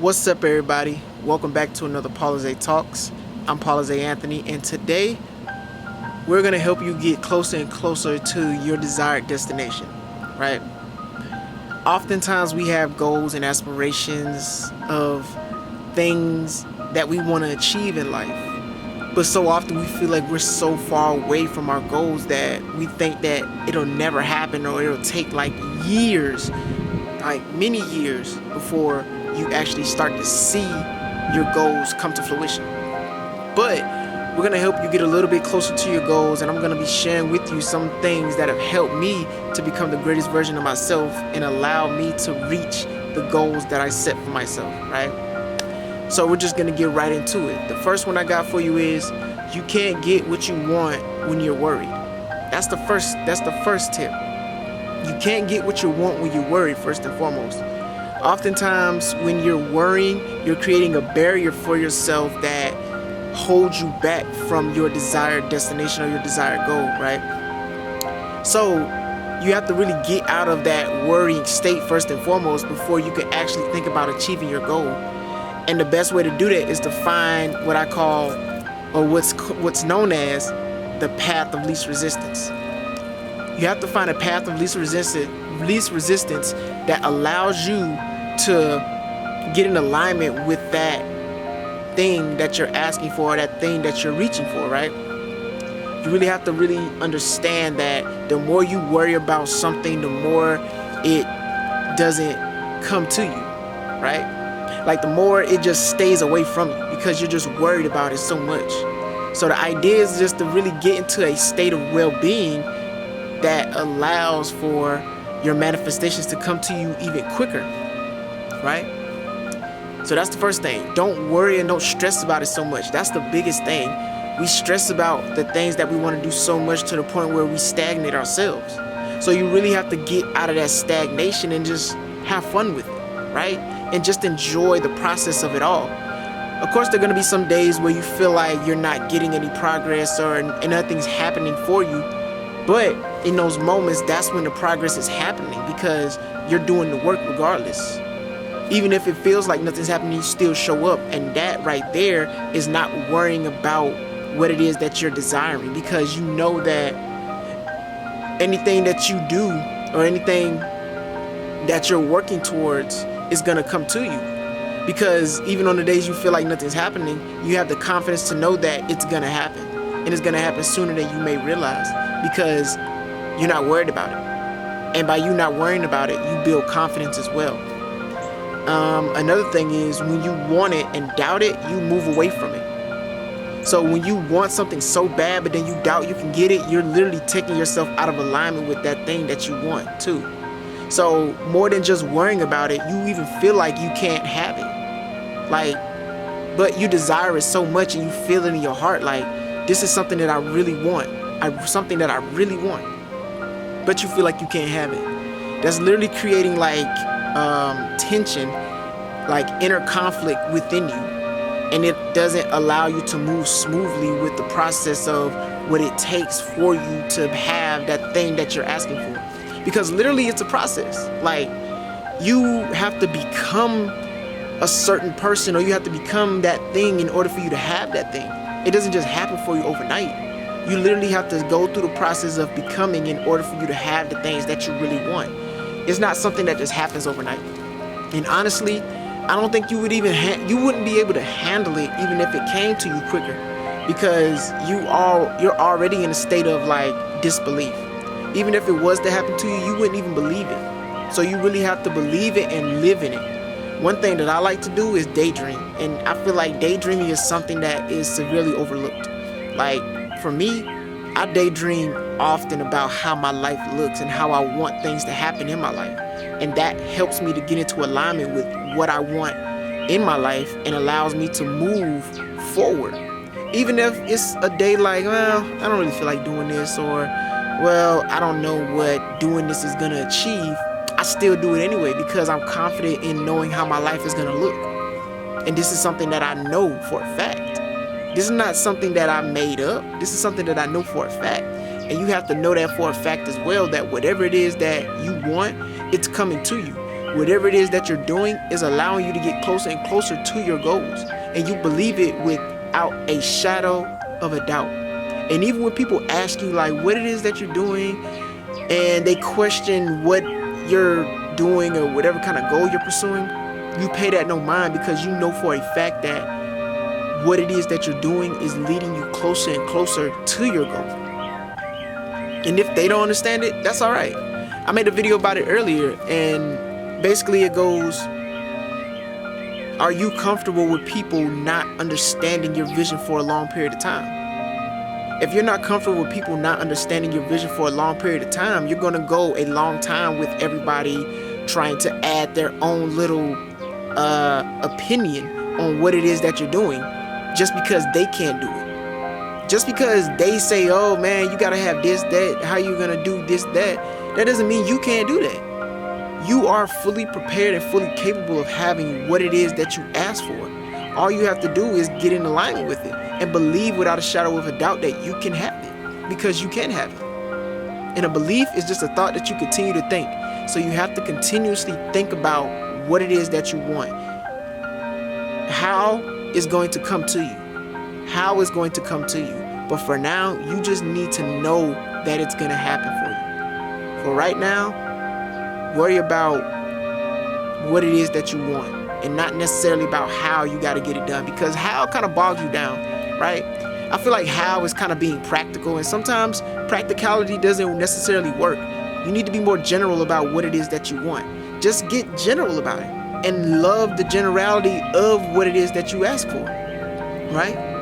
What's up, everybody? Welcome back to another Paulazay Talks. I'm Paulazay Anthony, and today we're going to help you get closer and closer to your desired destination, right? Oftentimes we have goals and aspirations of things that we want to achieve in life, but so often we feel like we're so far away from our goals that we think that it'll never happen, or it'll take like years, like many years, before you actually start to see your goals come to fruition. But we're going to help you get a little bit closer to your goals, and I'm going to be sharing with you some things that have helped me to become the greatest version of myself and allow me to reach the goals that I set for myself, right? So we're just going to get right into it. The first one I got for you is you can't get what you want when you're worried. That's the first tip. You can't get what you want when you're worried, first and foremost. Oftentimes, when you're worrying, you're creating a barrier for yourself that holds you back from your desired destination or your desired goal, right? So you have to really get out of that worrying state first and foremost before you can actually think about achieving your goal. And the best way to do that is to find what I call, or what's known as, the path of least resistance. You have to find a path of least resistance that allows you to get in alignment with that thing that you're asking for, that thing that you're reaching for, right? You really have to really understand that the more you worry about something, the more it doesn't come to you, right? Like the more it just stays away from you because you're just worried about it so much. So the idea is just to really get into a state of well-being that allows for your manifestations to come to you even quicker, right? So that's the first thing. Don't worry and don't stress about it so much. That's the biggest thing. We stress about the things that we want to do so much to the point where we stagnate ourselves. So you really have to get out of that stagnation and just have fun with it, right? And just enjoy the process of it all. Of course, there are going to be some days where you feel like you're not getting any progress and nothing's happening for you. But in those moments, that's when the progress is happening because you're doing the work regardless. Even if it feels like nothing's happening, you still show up. And that right there is not worrying about what it is that you're desiring, because you know that anything that you do or anything that you're working towards is going to come to you. Because even on the days you feel like nothing's happening, you have the confidence to know that it's going to happen. And it's going to happen sooner than you may realize, because you're not worried about it. And by you not worrying about it, you build confidence as well. Another thing is, when you want it and doubt it, you move away from it. So when you want something so bad, but then you doubt you can get it, you're literally taking yourself out of alignment with that thing that you want too. So more than just worrying about it, you even feel like you can't have it. But you desire it so much and you feel it in your heart, like, this is something that I really want. Something that I really want. But you feel like you can't have it. That's literally creating tension, like inner conflict within you. And it doesn't allow you to move smoothly with the process of what it takes for you to have that thing that you're asking for. Because literally it's a process. Like, you have to become a certain person, or you have to become that thing in order for you to have that thing. It doesn't just happen for you overnight. You literally have to go through the process of becoming in order for you to have the things that you really want. It's not something that just happens overnight. And honestly, I don't think you would you wouldn't be able to handle it even if it came to you quicker, because you're already in a state of disbelief. Even if it was to happen to you, you wouldn't even believe it. So you really have to believe it and live in it. One thing that I like to do is daydream, and I feel like daydreaming is something that is severely overlooked. Like, for me, I daydream often about how my life looks and how I want things to happen in my life. And that helps me to get into alignment with what I want in my life and allows me to move forward. Even if it's a day like, well, I don't really feel like doing this, or, well, I don't know what doing this is going to achieve, I still do it anyway because I'm confident in knowing how my life is going to look. And this is something that I know for a fact. This is not something that I made up. This is something that I know for a fact. And you have to know that for a fact as well, that whatever it is that you want, it's coming to you. Whatever it is that you're doing is allowing you to get closer and closer to your goals. And you believe it without a shadow of a doubt. And even when people ask you like what it is that you're doing, and they question what you're doing or whatever kind of goal you're pursuing, you pay that no mind, because you know for a fact that what it is that you're doing is leading you closer and closer to your goal. And if they don't understand it, that's all right. I made a video about it earlier, and basically it goes, are you comfortable with people not understanding your vision for a long period of time? If you're not comfortable with people not understanding your vision for a long period of time, you're going to go a long time with everybody trying to add their own little opinion on what it is that you're doing, just because they can't do it. Just because they say, oh man, you got to have this, that, how you going to do this, that doesn't mean you can't do that. You are fully prepared and fully capable of having what it is that you ask for. All you have to do is get in alignment with it and believe without a shadow of a doubt that you can have it, because you can have it. And a belief is just a thought that you continue to think. So you have to continuously think about what it is that you want. How is going to come to you. How is going to come to you. But for now, you just need to know that it's going to happen for you. For right now, worry about what it is that you want, and not necessarily about how you got to get it done, because how kind of bogs you down, right? I feel like how is kind of being practical, and sometimes practicality doesn't necessarily work. You need to be more general about what it is that you want. Just get general about it and love the generality of what it is that you ask for, right?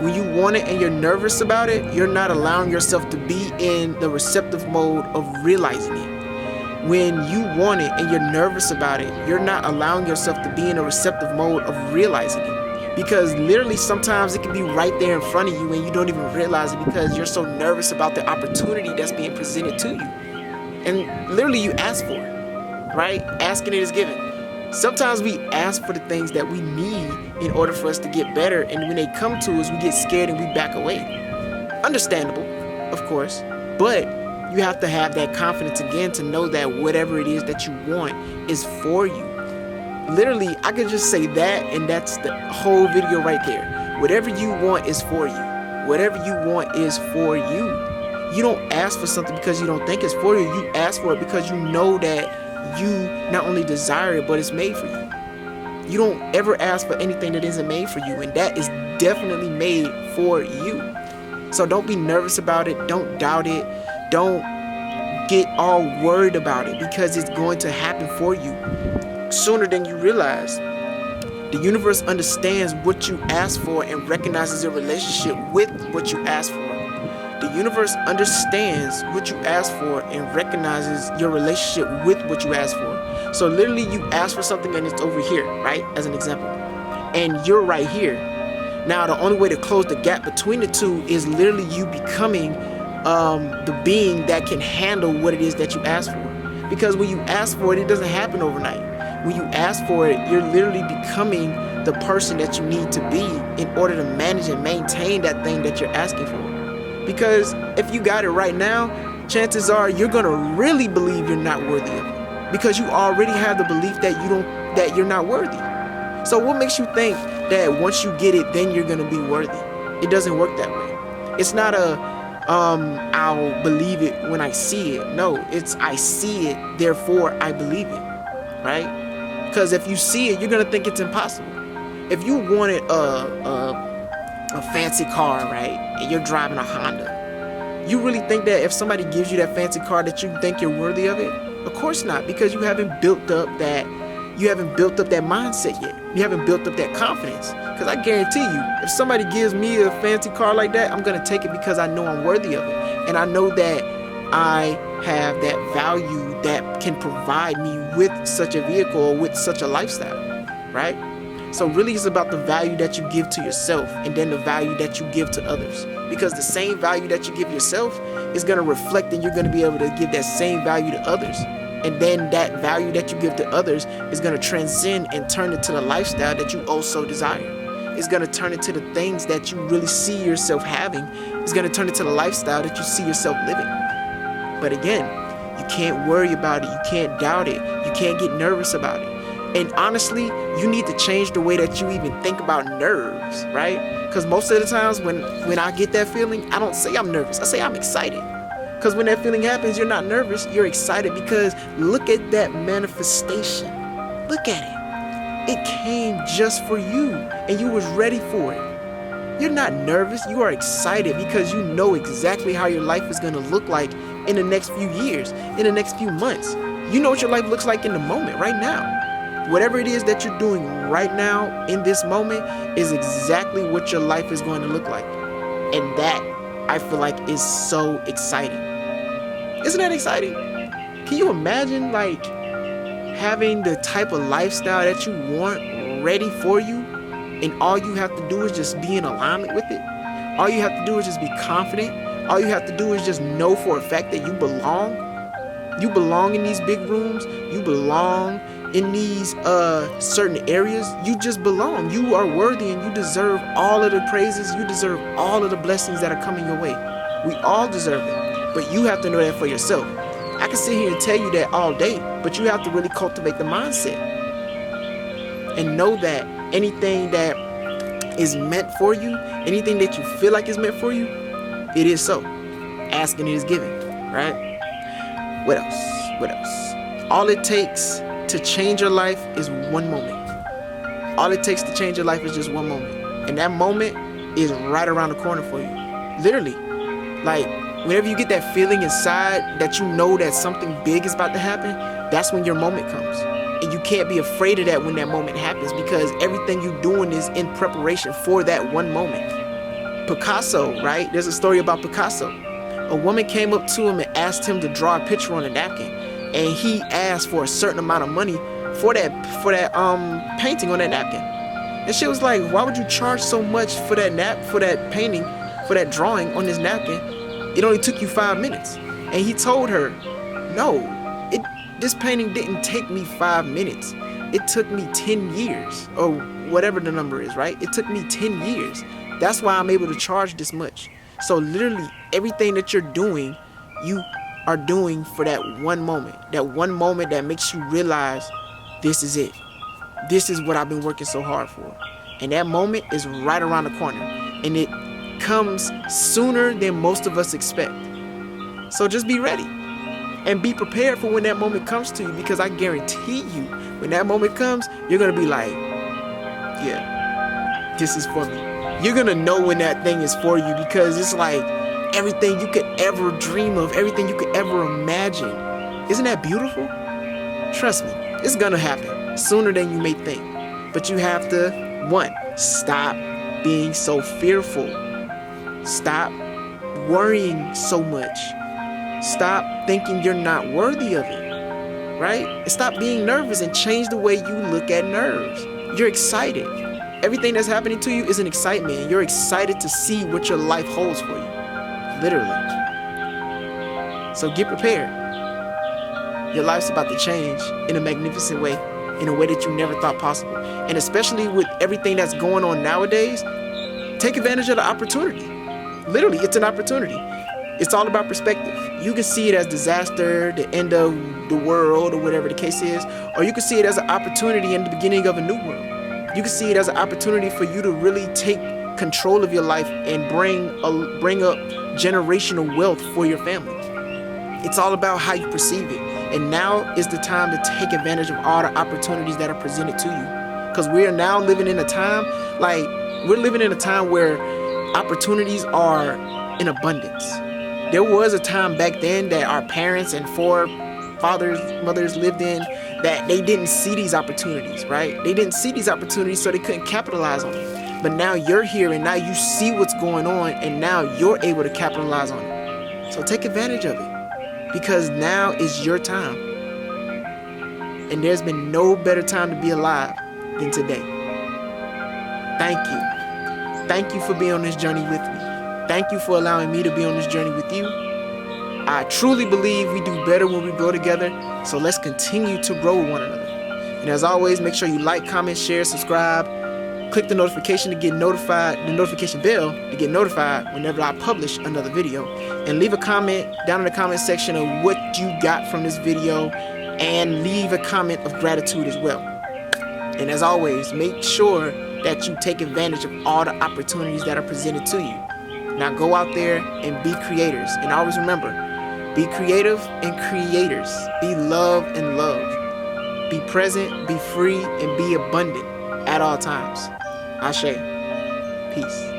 When you want it and you're nervous about it, you're not allowing yourself to be in the receptive mode of realizing it. When you want it and you're nervous about it, you're not allowing yourself to be in a receptive mode of realizing it. Because literally sometimes it can be right there in front of you and you don't even realize it, because you're so nervous about the opportunity that's being presented to you. And literally you ask for it, right? Asking it is given. Sometimes we ask for the things that we need in order for us to get better, and when they come to us, we get scared and we back away. Understandable, of course, but you have to have that confidence again to know that whatever it is that you want is for you. Literally, I could just say that, and that's the whole video right there. Whatever you want is for you. Whatever you want is for you. You don't ask for something because you don't think it's for you. You ask for it because you know that you not only desire it, but it's made for you. You don't ever ask for anything that isn't made for you, and that is definitely made for you. So don't be nervous about it. Don't doubt it. Don't get all worried about it, because it's going to happen for you sooner than you realize. The universe understands what you ask for and recognizes your relationship with what you ask for. The universe understands what you ask for and recognizes your relationship with what you ask for. So literally you ask for something and it's over here, right? As an example. And you're right here. Now the only way to close the gap between the two is literally you becoming the being that can handle what it is that you ask for. Because when you ask for it, it doesn't happen overnight. When you ask for it, you're literally becoming the person that you need to be in order to manage and maintain that thing that you're asking for. Because if you got it right now, chances are you're going to really believe you're not worthy of it, because you already have the belief that you're not worthy. So what makes you think that once you get it, then you're going to be worthy? It doesn't work that way. It's not I'll believe it when I see it. No, it's I see it, therefore I believe it, right? Because if you see it, you're going to think it's impossible. If you wanted a fancy car, right, and you're driving a Honda, you really think that if somebody gives you that fancy car that you think you're worthy of it? Of course not, because you haven't built up that mindset yet. You haven't built up that confidence. Because I guarantee you, if somebody gives me a fancy car like that, I'm going to take it because I know I'm worthy of it. And I know that I have that value that can provide me with such a vehicle or with such a lifestyle, right? So really it's about the value that you give to yourself and then the value that you give to others. Because the same value that you give yourself is going to reflect, and you're going to be able to give that same value to others. And then that value that you give to others is going to transcend and turn into the lifestyle that you also desire. It's going to turn into the things that you really see yourself having. It's going to turn into the lifestyle that you see yourself living. But again, You can't worry about it. You can't doubt it. You can't get nervous about it. And honestly, you need to change the way that you even think about nerves, right? Because most of the times when I get that feeling, I don't say I'm nervous. I say I'm excited. Because when that feeling happens, you're not nervous. You're excited because look at that manifestation. Look at it. It came just for you and you was ready for it. You're not nervous. You are excited because you know exactly how your life is going to look like in the next few years, in the next few months. You know what your life looks like in the moment right now. Whatever it is that you're doing right now in this moment is exactly what your life is going to look like. And that, I feel like, is so exciting. Isn't that exciting? Can you imagine like having the type of lifestyle that you want ready for you, and all you have to do is just be in alignment with it? All you have to do is just be confident. All you have to do is just know for a fact that you belong. You belong in these big rooms. You belong in these certain areas. You just belong. You are worthy and you deserve all of the praises. You deserve all of the blessings that are coming your way. We all deserve it, but you have to know that for yourself. I can sit here and tell you that all day, but you have to really cultivate the mindset and know that anything that is meant for you, anything that you feel like is meant for you, it is so. Asking is giving, right? What else? What else? All it takes to change your life is one moment. All it takes to change your life is just one moment. And that moment is right around the corner for you. Literally. Like, whenever you get that feeling inside that you know that something big is about to happen, that's when your moment comes. And you can't be afraid of that when that moment happens, because everything you're doing is in preparation for that one moment. Picasso, right? There's a story about Picasso. A woman came up to him and asked him to draw a picture on a napkin. And he asked for a certain amount of money for that painting on that napkin. And she was like, why would you charge so much for that painting, for that drawing on this napkin? It only took you 5 minutes. And he told her, no, this painting didn't take me 5 minutes. It took me 10 years, or whatever the number is, right? It took me 10 years. That's why I'm able to charge this much. So literally everything that you're doing, you are doing for that one moment that makes you realize this is it. This is what I've been working so hard for. And that moment is right around the corner, and it comes sooner than most of us expect. So just be ready and be prepared for when that moment comes to you, because I guarantee you when that moment comes, you're going to be like, yeah, this is for me. You're going to know when that thing is for you, because it's like everything you could ever dream of, everything you could ever imagine. Isn't that beautiful? Trust me, it's going to happen sooner than you may think. But you have to, one, stop being so fearful. Stop worrying so much. Stop thinking you're not worthy of it, right? And stop being nervous and change the way you look at nerves. You're excited. Everything that's happening to you is an excitement. You're excited to see what your life holds for you. Literally. So get prepared. Your life's about to change in a magnificent way, in a way that you never thought possible. And especially with everything that's going on nowadays, take advantage of the opportunity. Literally, it's an opportunity. It's all about perspective. You can see it as disaster, the end of the world, or whatever the case is, or you can see it as an opportunity in the beginning of a new world. You can see it as an opportunity for you to really take control of your life and bring up generational wealth for your family. It's all about how you perceive it. And now is the time to take advantage of all the opportunities that are presented to you. Because we are now living in a time, where opportunities are in abundance. There was a time back then that our parents and forefathers, mothers lived in, that they didn't see these opportunities, right? They didn't see these opportunities, so they couldn't capitalize on them. But now you're here, and now you see what's going on, and now you're able to capitalize on it. So take advantage of it, because now is your time. And there's been no better time to be alive than today. Thank you. Thank you for being on this journey with me. Thank you for allowing me to be on this journey with you. I truly believe we do better when we grow together. So let's continue to grow with one another. And as always, make sure you like, comment, share, subscribe, Click the notification to get notified, the notification bell to get notified whenever I publish another video. And leave a comment down in the comment section of what you got from this video, and leave a comment of gratitude as well. And as always, make sure that you take advantage of all the opportunities that are presented to you. Now go out there and be creators. And always remember, be creative and creators. Be love and love. Be present, be free, and be abundant at all times. Ashe. Peace.